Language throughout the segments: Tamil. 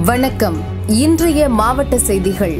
வணக்கம். இன்றைய மாவட்ட செய்திகள்.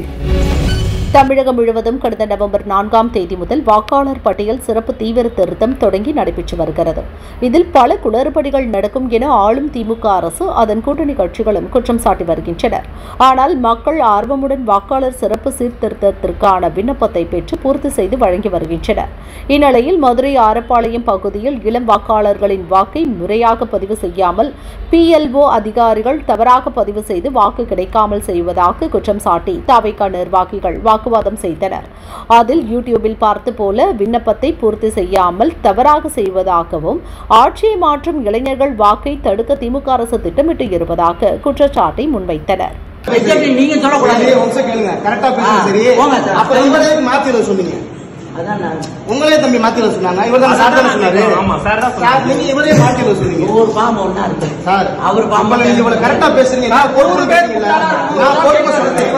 தமிழகம் முழுவதும் கடந்த நவம்பர் 4ஆம் தேதி முதல் வாக்காளர் பட்டியல் சிறப்பு தீவிர திருத்தம் தொடங்கி நடைபெற்று வருகிறது. இதில் பல குளறுபடிகள் நடக்கும் என ஆளும் திமுக அரசு அதன் கூட்டணி கட்சிகளும் குற்றம் சாட்டி வருகின்றனர். ஆனால் மக்கள் ஆர்வமுடன் வாக்காளர் சிறப்பு சீர்திருத்தத்திற்கான விண்ணப்பத்தை பெற்று பூர்த்தி செய்து வழங்கி வருகின்றனர். இந்நிலையில் மதுரை ஆரப்பாளையம் பகுதியில் இளம் வாக்காளர்களின் வாக்கை முறையாக பதிவு செய்யாமல் PLO அதிகாரிகள் தவறாக பதிவு செய்து வாக்கு கிடைக்காமல் செய்வதாக குற்றம் சாட்டி தவிக நிர்வாகிகள் வாக்குவாதம் செய்தனர். அதில் யூடியூபில் பார்த்து போல விண்ணப்பத்தை பூர்த்தி செய்யாமல் தவறாக செய்வதாகவும் ஆட்சியை மாற்றும் இளைஞர்கள் வாக்கை தடுக்க திமுக அரசு திட்டமிட்டு இருப்பதாக குற்றச்சாட்டை முன்வைத்தனர். உங்களே தம்பி மாத்திர சொன்னாங்க. இவர் தான் சார் தான் சொன்னாரு. ஆமா சார் தான் சொன்னாரு. நீங்க இவரே மாத்திர சொன்னீங்க. ஒரு ஃபார்ம் ஒண்ணா இருக்கு சார். அவர் பாம்பல நீங்க இவ்வளவு கரெக்ட்டா பேசுறீங்க. நான் பொறுப்பு கேட்கல. நான் பொறுப்பு சொல்றேன்.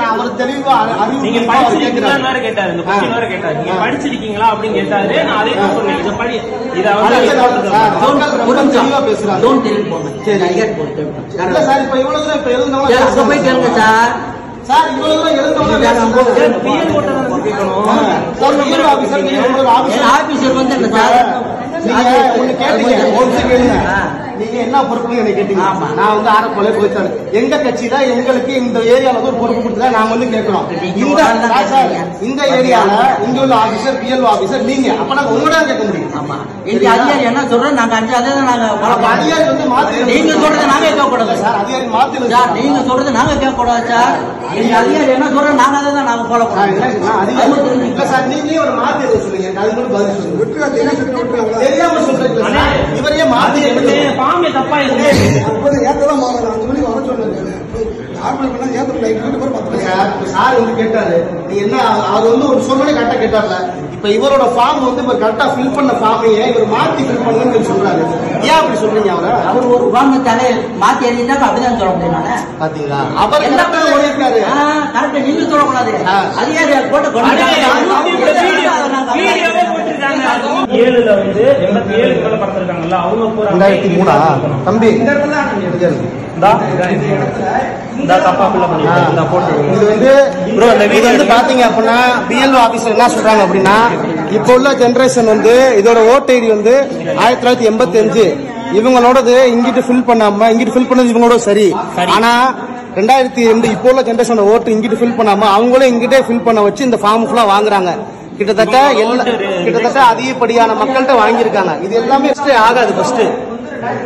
நான் அவர் தெளிவா அறிவு நீங்க படிச்சிருக்கீங்களான்னு வேற கேட்டாரு. இந்த क्वेश्चन வேற கேட்டாரு. நீங்க படிச்சிருக்கீங்களா அப்படினு கேட்டாரு. நான் அதே தான் சொன்னேன். இத படி இத அவர் தெளிவா பேசுறாங்க. டோன்ட் டெல் போங்க. சரி ஐகட் போட்டு. இல்ல சார் இப்ப இவ்வளவு தூரம் இப்ப எழுந்தவங்க சார் போய் கேளுங்க சார். சார் இவ்வளவு தூரம் எழுந்தவங்க பிஎல் ஓட்டர் தான் கேட்கணும். ஆபீசர் வந்து என்ன சார் நீங்க கேட்டீங்க. நீங்க என்ன பொறுப்புன்னு என்ன கேட்டீங்க. நான் வந்து ஆரப்பாளையம் போயிட்டாரு. எங்க கட்சி தான் எங்களுக்கு இந்த ஏரியால ஒரு பொறுப்பு கொடுத்தா நாங்க வந்து கேட்கிறோம். இந்த ஏரியால இங்க உள்ள ஆபீசர் PLO ஆபீசர் நீங்க அப்ப நாங்க உங்களோட கேட்க முடியும். ஆமா எங்க அதிகாரி என்ன சொல்றோம் நாங்க அதே நாங்க அதிகாரி வந்து மாத்தி நீங்க சொல்றதை நாங்க கேட்க கூடாது சார். அதிகாரி மாத்தி சார் நீங்க சொல்றதை நாங்க கேட்க கூடாது சார். எங்க அதிகாரி என்ன சொல்றோம் நாங்க அதை தான் நாங்க ஃபாலோ பண்றோம். இல்ல சார் நீங்களே ஒரு மாத்தி சொல்லுங்க. அது கூட பதில் சொல்லுங்க. தெரியாம சொல்றீங்க. இவரே மாத்தி பாமே தப்பா இருக்கு. ஏத்ததான் மாறலாம் சொல்லி வர சொல்லுங்க. சார் வந்து கேட்டாரு நீ என்ன அது வந்து ஒரு சொல்லி கரெக்டா கேட்டார்ல. இப்ப இவரோட ஃபார்ம் வந்து இப்ப கரெக்டா ஃபில் பண்ண ஃபார்மையே இவர் மாத்தி ஃபில் பண்ணுங்கன்னு சொல்றாரு. ஏன் அப்படி சொல்றீங்க? அவர் ஒரு ஃபார்ம் தலை மாத்தி எழுதிட்டா அப்படிதான் சொல்ல முடியும். நானே பாத்தீங்களா அவர் என்ன ஓடிருக்காரு. கரெக்டா நீங்க சொல்லக்கூடாது. அதிகாரி போட்டு 7ல வந்து 87 மேல படுத்திருக்காங்கல்ல அவங்க பூரா 2003 தம்பி இந்த இடத்துல இது வந்து பாத்தீங்க அப்படின்னா PLO ஆபீசர் என்ன சொல்றாங்க அப்படின்னா இப்ப உள்ள ஜெனரேஷன் வந்து இதோட ஓட் ஐடி வந்து 1985 இவங்களோடது இங்கிட்டு ஃபில் பண்ணாம இங்கிட்டு ஃபில் பண்ணது இவங்களோட சரி. ஆனா 2002 இப்போ உள்ள ஜெனரேஷன் ஓட்டு இங்கிட்டு ஃபில் பண்ணாம அவங்களும் இங்கிட்டே ஃபில் பண்ண வச்சு இந்த ஃபார்ம் ஃபுல்லா வாங்குறாங்க. கிட்டத்தட்ட அதிகப்படியான மக்கள்கிட்ட வாங்கியிருக்காங்க. இது எல்லாமே ஆகாது. ஃபர்ஸ்ட்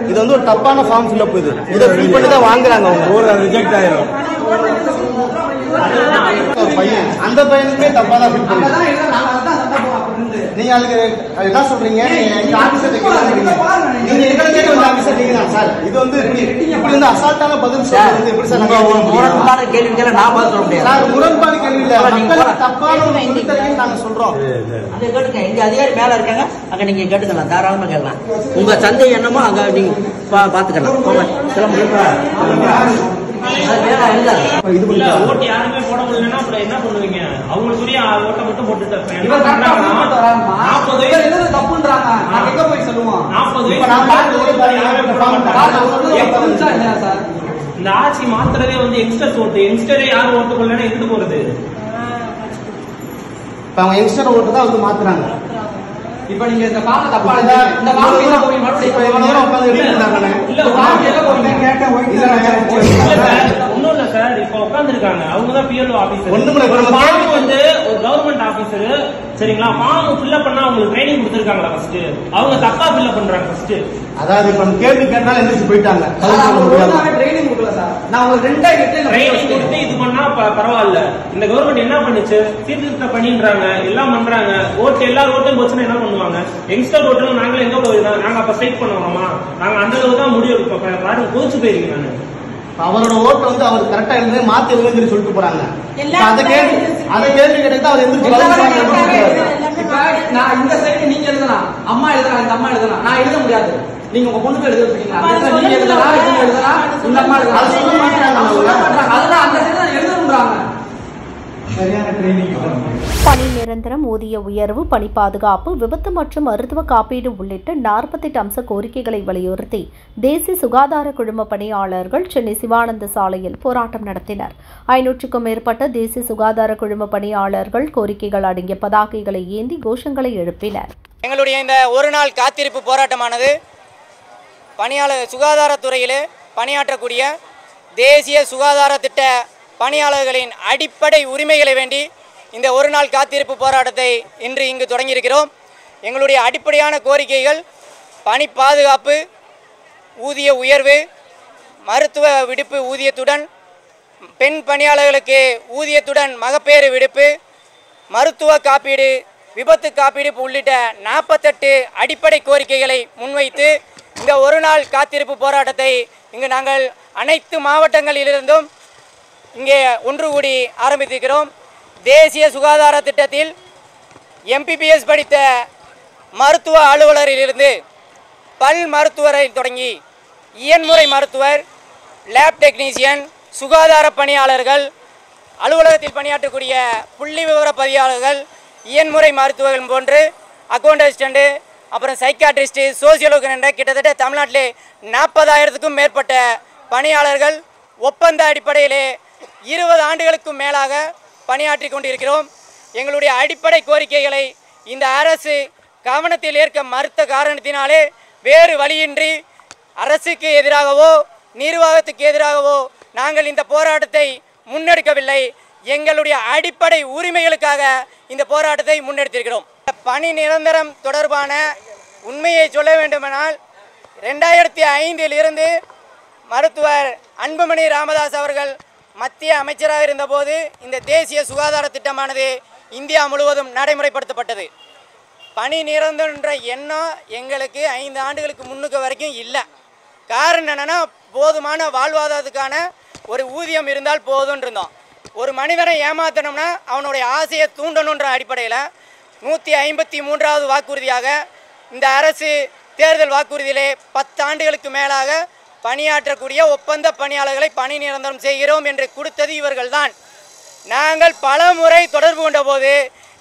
இது வந்து ஒரு தப்பான ஃபார்ம் ஃபில்அப். இதை ஃபில் பண்ணி தான் வாங்குறாங்க. அவங்க ரிஜெக்ட் ஆயிரும். அந்த பையனுமே தப்பா தான் ஃபில் பண்ணுறாங்க. நீங்க அதுக்கு என்ன சொல்றீங்க? நீங்க ஆபீசர் நீங்க எங்களுக்கு வந்து ஆபீசர் நீங்க தான் சார். இது வந்து இப்படி வந்து அசால்ட்டான பதில் சொல்றது எப்படி சார்? முரண்பாடு கேள்வி நான் பதில் சொல்ல முடியாது சார். முரண்பாடு கேள்வி இல்ல, மக்களுக்கு தப்பான ஒரு புரிதலையும் நாங்க சொல்றோம். அதை கேட்டுங்க. எங்க அதிகாரி மேல இருக்காங்க, அங்க நீங்க கேட்டுக்கலாம், தாராளமா கேட்கலாம். உங்க தந்தை என்னமோ அங்க நீங்க பாத்துக்கலாம். ஓட்டு யாருமே போட முடியலன்னா அப்புறம் என்ன பண்ணுவீங்க? அவங்களுக்குரிய ஓட்டை மட்டும் போட்டுட்டு இந்த ஆட்சி மாத்திரவே வந்து யங்ஸ்டர்ஸ் ஓட்டு. யங்ஸ்டரே யாரும் ஓட்டு போடலன்னா எங்கிட்டு போறது? அவங்க யங்ஸ்டர் ஓட்டு தான் வந்து மாத்துறாங்க. இப்ப நீங்க இந்த ஃபார்ம் தப்பா எழுதி இந்த ஃபார்ம் என்ன போய் மறுபடியும் இப்ப இவ்வளவு நேரம் உட்கார்ந்து எழுதிட்டாங்க. இல்ல ஃபார்ம் எங்க போய் கேட்ட ஒயிட் ஒண்ணும் இல்ல சார். இப்ப உட்கார்ந்திருக்காங்க அவங்க தான் PLO ஆபீசர். ஃபார்ம் வந்து ஒரு கவர்மெண்ட் ஆபீசர் சரிங்களா? ஃபார்ம் ஃபில் அப் பண்ணா உங்களுக்கு ட்ரைனிங் கொடுத்திருக்காங்களா? ஃபர்ஸ்ட் அவங்க தப்பா ஃபில் அப் பண்றாங்க. ஃபர்ஸ்ட் அதாவது இப்ப கேள்வி கேட்டாலும் எந்திரிச்சு போயிட்டாங்க. ட்ரைனிங் கொடுக்கல சார். நான் ஒரு 2 ட்ரைனிங் கொடுத்து இது பண்ணா பரவாயில்ல. இந்த கவர்மெண்ட் என்ன பண்ணுச்சு? சீர்திருத்தம் பண்ணின்றாங்க, எல்லாம் பண்றாங்க. ஓட்டு எல்லாரும் ஓட்டும் போச்சுன்னா என்ன பண்ணுவாங்க? யங்ஸ்டர் ஓட்டு நாங்களும் எங்க போயிருந்தோம்? நாங்க அப்ப ஸ்ட்ரைக் பண்ணுவோமா? நாங்க அந்த அளவுக்கு தான் முடிவு எடுப்போம். பாருங்க கோச்சு போயிருக்கீங்க. நானு அவரோட ஓட்டு வந்து அவர் கரெக்டா எழுந்து மாத்தி எழுதுன்னு சொல்லிட்டு போறாங்க. அதை கேள்வி கேட்டா அவர் எந்திரிச்சு நான் இந்த சைடு நீங்க எழுதலாம், அம்மா எழுதலாம், இந்த அம்மா எழுதலாம். நான் எழுத முடியாது. நீங்க உங்க பொண்ணு பேர் எழுதுறீங்களா? நீங்க எழுதலாம், இவங்க எழுதலாம், இந்த அம்மா எழுதலாம். அதெல்லாம் அந்த சைடு எழுதணும்ன்றாங்க. பணி நிரந்தரம், ஊதிய உயர்வு, பணி பாதுகாப்பு, விபத்து மற்றும் மருத்துவ காப்பீடு உள்ளிட்ட 48 அம்ச கோரிக்கைகளை வலியுறுத்தி தேசிய சுகாதார குழும பணியாளர்கள் சென்னை சிவானந்த சாலையில் போராட்டம் நடத்தினர். 500க்கும் மேற்பட்ட தேசிய சுகாதார குழும பணியாளர்கள் கோரிக்கைகள் அடங்கிய பதாகைகளை ஏந்தி கோஷங்களை எழுப்பினர். எங்களுடைய இந்த ஒரு நாள் காத்திருப்பு போராட்டமானது பணியாளர் சுகாதாரத்துறையிலே பணியாற்றக்கூடிய தேசிய சுகாதார திட்ட பணியாளர்களின் அடிப்படை உரிமைகளை வேண்டி இந்த ஒரு நாள் காத்திருப்பு போராட்டத்தை இன்று இங்கு தொடங்கியிருக்கிறோம். எங்களுடைய அடிப்படையான கோரிக்கைகள் பணி பாதுகாப்பு, ஊதிய உயர்வு, மருத்துவ விடுப்பு ஊதியத்துடன், பெண் பணியாளர்களுக்கு ஊதியத்துடன் மகப்பேறு விடுப்பு, மருத்துவ காப்பீடு, விபத்து காப்பீடு உள்ளிட்ட 48 அடிப்படை கோரிக்கைகளை முன்வைத்து இந்த ஒரு நாள் காத்திருப்பு போராட்டத்தை இங்கு நாங்கள் அனைத்து மாவட்டங்களிலிருந்தும் இங்கே ஒன்று கூடி ஆரம்பித்திருக்கிறோம். தேசிய சுகாதார திட்டத்தில் MPBS படித்த மருத்துவ அலுவலரிலிருந்து பல் மருத்துவரை தொடங்கி இயன்முறை மருத்துவர், லேப் டெக்னீசியன், சுகாதார பணியாளர்கள், அலுவலகத்தில் பணியாற்றக்கூடிய புள்ளி விவர பதிவாளர்கள், இயன்முறை மருத்துவர்கள் போன்று அக்கௌண்ட் அசிஸ்டண்ட்டு, அப்புறம் சைக்காட்ரிஸ்ட்டு, சோசியலோகன் என்ற கிட்டத்தட்ட தமிழ்நாட்டிலே 40,000க்கும் மேற்பட்ட பணியாளர்கள் ஒப்பந்த அடிப்படையிலே 20 ஆண்டுகளுக்கும் மேலாக பணியாற்றி கொண்டிருக்கிறோம். எங்களுடைய அடிப்படை கோரிக்கைகளை இந்த அரசு கவனத்தில் ஏற்க மறுத்த காரணத்தினாலே வேறு வழியின்றி அரசுக்கு எதிராகவோ நிர்வாகத்துக்கு எதிராகவோ நாங்கள் இந்த போராட்டத்தை முன்னெடுக்கவில்லை. எங்களுடைய அடிப்படை உரிமைகளுக்காக இந்த போராட்டத்தை முன்னெடுத்திருக்கிறோம். பணி நிரந்தரம் தொடர்பான உண்மையை சொல்ல வேண்டுமானால் 2005 இருந்து மருத்துவர் அன்புமணி ராமதாஸ் அவர்கள் மத்திய அமைச்சராக இருந்தபோது இந்த தேசிய சுகாதார திட்டமானது இந்தியா முழுவதும் நடைமுறைப்படுத்தப்பட்டது. பணி நிரந்தர எண்ணம் எங்களுக்கு 5 ஆண்டுகளுக்கு முன்னுக்கு வரைக்கும் இல்லை. காரணம் என்னென்னா, போதுமான வாழ்வாதாரத்துக்கான ஒரு ஊதியம் இருந்தால் போதும்னு இருந்தோம். ஒரு மனிதனை ஏமாற்றணும்னா அவனுடைய ஆசையை தூண்டணுன்ற அடிப்படையில் 153வது வாக்குறுதியாக இந்த அரசு தேர்தல் வாக்குறுதியிலே 10 ஆண்டுகளுக்கு மேலாக பணியாற்றக்கூடிய ஒப்பந்த பணியாளர்களை பணி நிரந்தரம் செய்கிறோம் என்று கொடுத்தது இவர்கள்தான். நாங்கள் பல முறை தொடர்பு கொண்ட போது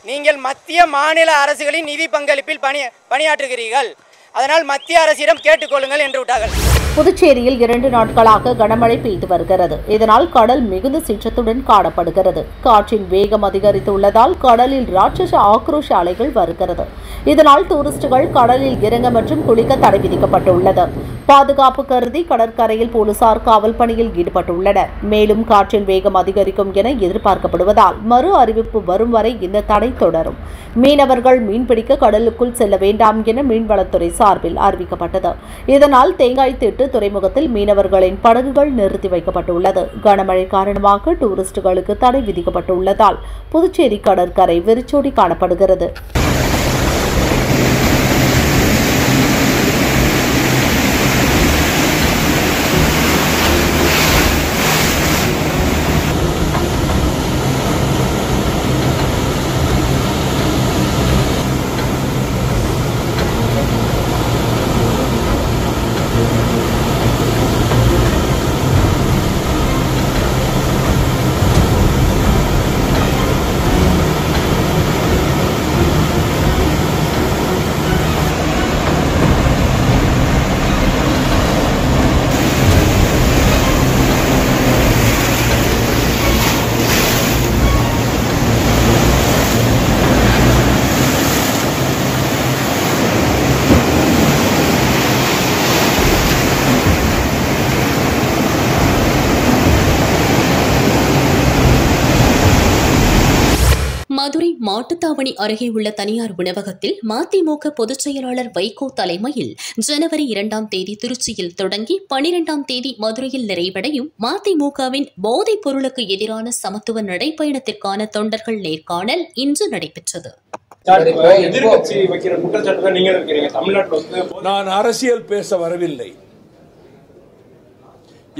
நீங்கள் மத்திய மாநில அரசுகளின் நிதி பங்களிப்பில் பணியாற்றுகிறீர்கள், அதனால் மத்திய அரசிடம் கேட்டுக்கொள்ளுங்கள் என்று விட்டார்கள். புதுச்சேரியில் 2 நாட்களாக கனமழை பெய்து வருகிறது. இதனால் கடல் மிகுந்த சீற்றத்துடன் காணப்படுகிறது. காற்றின் வேகம் அதிகரித்துள்ளதால் கடலில் ராட்சச ஆக்ரோஷ அலைகள் வருகிறது. இதனால் டூரிஸ்டுகள் கடலில் இறங்க மற்றும் குளிக்க தடை விதிக்கப்பட்டுள்ளது. பாதுகாப்பு கருதி கடற்கரையில் போலீசார் காவல் பணியில் ஈடுபட்டுள்ளனர். மேலும் காற்றின் வேகம் அதிகரிக்கும் என எதிர்பார்க்கப்படுவதால் மறு அறிவிப்பு வரும் வரை இந்த தடை தொடரும். மீனவர்கள் மீன்பிடிக்க கடலுக்குள் செல்ல வேண்டாம் என மீன்வளத்துறை சார்பில் அறிவிக்கப்பட்டது. இதனால் தேங்காய் திட்டு துறைமுகத்தில் மீனவர்களின் படகுகள் நிறுத்தி வைக்கப்பட்டுள்ளது. கனமழை காரணமாக டூரிஸ்டுகளுக்கு தடை விதிக்கப்பட்டுள்ளதால் புதுச்சேரி கடற்கரை வெறிச்சோடி காணப்படுகிறது. மதுரை மாட்டுத்தாவணி அருகே உள்ள தனியார் உணவகத்தில் மதிமுக பொதுச் செயலாளர் வைகோ தலைமையில் ஜனவரி 2ஆம் தேதி திருச்சியில் தொடங்கி 12ஆம் தேதி மதுரையில் நிறைவடையும் மதிமுகவின் போதைப் பொருளுக்கு எதிரான சமத்துவ நடைப்பயணத்திற்கான தொண்டர்கள் நேர்காணல் இன்று நடைபெற்றது. நான் அரசியல் பேச வரவில்லை.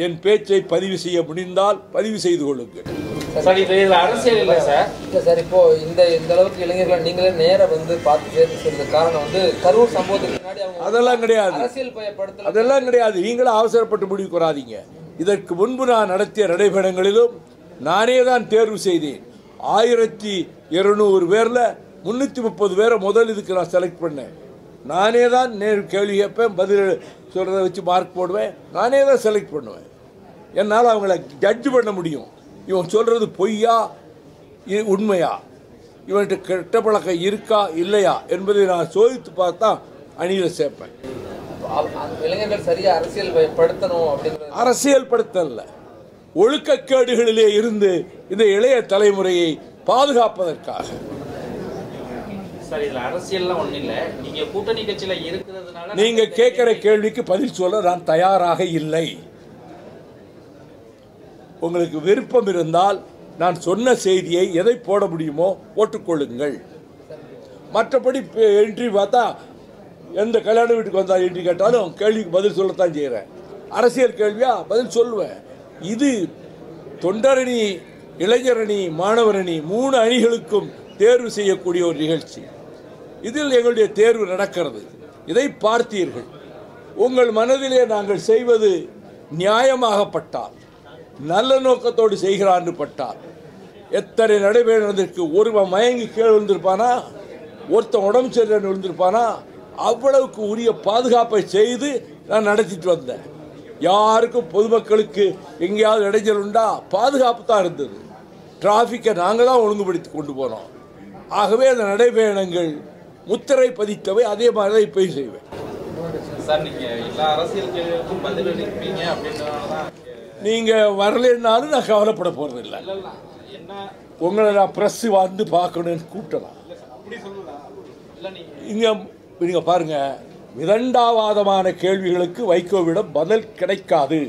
என் பேச்சை பதிவு செய்ய முடிந்தால் பதிவு செய்து கொள்ளுங்கள். அரசியல் இல்லை சார். சார், இப்போ இந்த அளவுக்கு இளைஞர்கள் நீங்களே நேர வந்து பார்த்து சேர்த்து சொல்றது காரணம் வந்து கரூர் சம்பவத்துக்கு முன்னாடி அதெல்லாம் கிடையாது. அரசியல் பயப்படுத்தல் அதெல்லாம் கிடையாது. நீங்களும் அவசரப்பட்டு முடிவு கூறாதீங்க. இதற்கு முன்பு நான் நடத்திய நடைபயணங்களிலும் நானே தான் தேர்வு செய்தேன். 1200 பேரில் 330 பேரை முதல் இதுக்கு நான் செலக்ட் பண்ணேன். நானே தான் கேள்வி கேட்பேன், பதில் சொல்கிறத வச்சு மார்க் போடுவேன், நானே தான் செலக்ட் பண்ணுவேன். என்னால் அவங்கள ஜட்ஜ் பண்ண முடியும். இவன் சொல்கிறது பொய்யா உண்மையா, இவன்கிட்ட கெட்ட பழக்கம் இருக்கா இல்லையா என்பதை நான் சோதித்து பார்த்தா அணியில் சேர்ப்பேன். இளைஞர்கள் சரியா அரசியல் படுத்தணும் அப்படிங்கிறது அரசியல் படுத்தல, ஒழுக்கக்கேடுகளிலே இருந்து இந்த இளைய தலைமுறையை பாதுகாப்பதற்காக. சார், இதுல அரசியல்லாம் ஒண்ணு இல்ல. நீங்க கூட்டணி கட்சியில இருக்கிறதுனால நீங்க கேட்கிற கேள்விக்கு பதில் சொல்ல நான் தயாராக இல்லை. உங்களுக்கு விருப்பம் இருந்தால் நான் சொன்ன செய்தியை எதை போட முடியுமோ போட்டுக்கொள்ளுங்கள். மற்றபடி என்ட்ரி பார்த்தா எந்த கல்யாண வீட்டுக்கு வந்தால் என்ட்ரி கேட்டாலும் கேள்விக்கு பதில் சொல்லத்தான் செய்கிறேன். அரசியல் கேள்வியா பதில் சொல்லுவேன். இது தொண்டரணி, இளைஞரணி, மாணவரணி 3 அணிகளுக்கும் தேர்வு செய்யக்கூடிய ஒரு நிகழ்ச்சி. இதில் எங்களுடைய தேர்வு நடக்கிறது. இதை பார்த்தீர்கள். உங்கள் மனதிலே நாங்கள் செய்வது நியாயமாகப்பட்டால், நல்ல நோக்கத்தோடு செய்கிறான்னு பட்டால், எத்தனை நடைபெறுவதற்கு ஒருவன் மயங்கி கீழே விழுந்திருப்பானா, ஒருத்தன் உடம்பு சரியில்லைன்னு விழுந்திருப்பானா, அவ்வளவுக்கு உரிய பாதுகாப்பை செய்து நான் நடத்திட்டு வந்தேன். யாருக்கும் பொதுமக்களுக்கு எங்கேயாவது இடைஞ்சல் உண்டா? பாதுகாப்பு தான் இருந்தது. டிராஃபிக்கை நாங்கள் தான் ஒழுங்குபடுத்தி கொண்டு போனோம். ஆகவே அந்த நடைபயணங்கள் முத்திரை பதித்தவை. அதே மாதிரி தான் இப்போயும் செய்வேன். சார், நீங்க எல்லா அரசியல் கேள்விகளுக்கும் பதில் அளிப்பீங்க அப்படின்றதுனால நீங்கள் வரலன்னாலும் நான் கவலைப்பட போகிறதில்லை. உங்களை நான் ப்ரெஸ் வந்து பார்க்கணுன்னு கூப்பிட்டலாம். இங்கே நீங்கள் பாருங்கள், விதண்டாவாதமான கேள்விகளுக்கு வைகோவிடம் பதில் கிடைக்காது.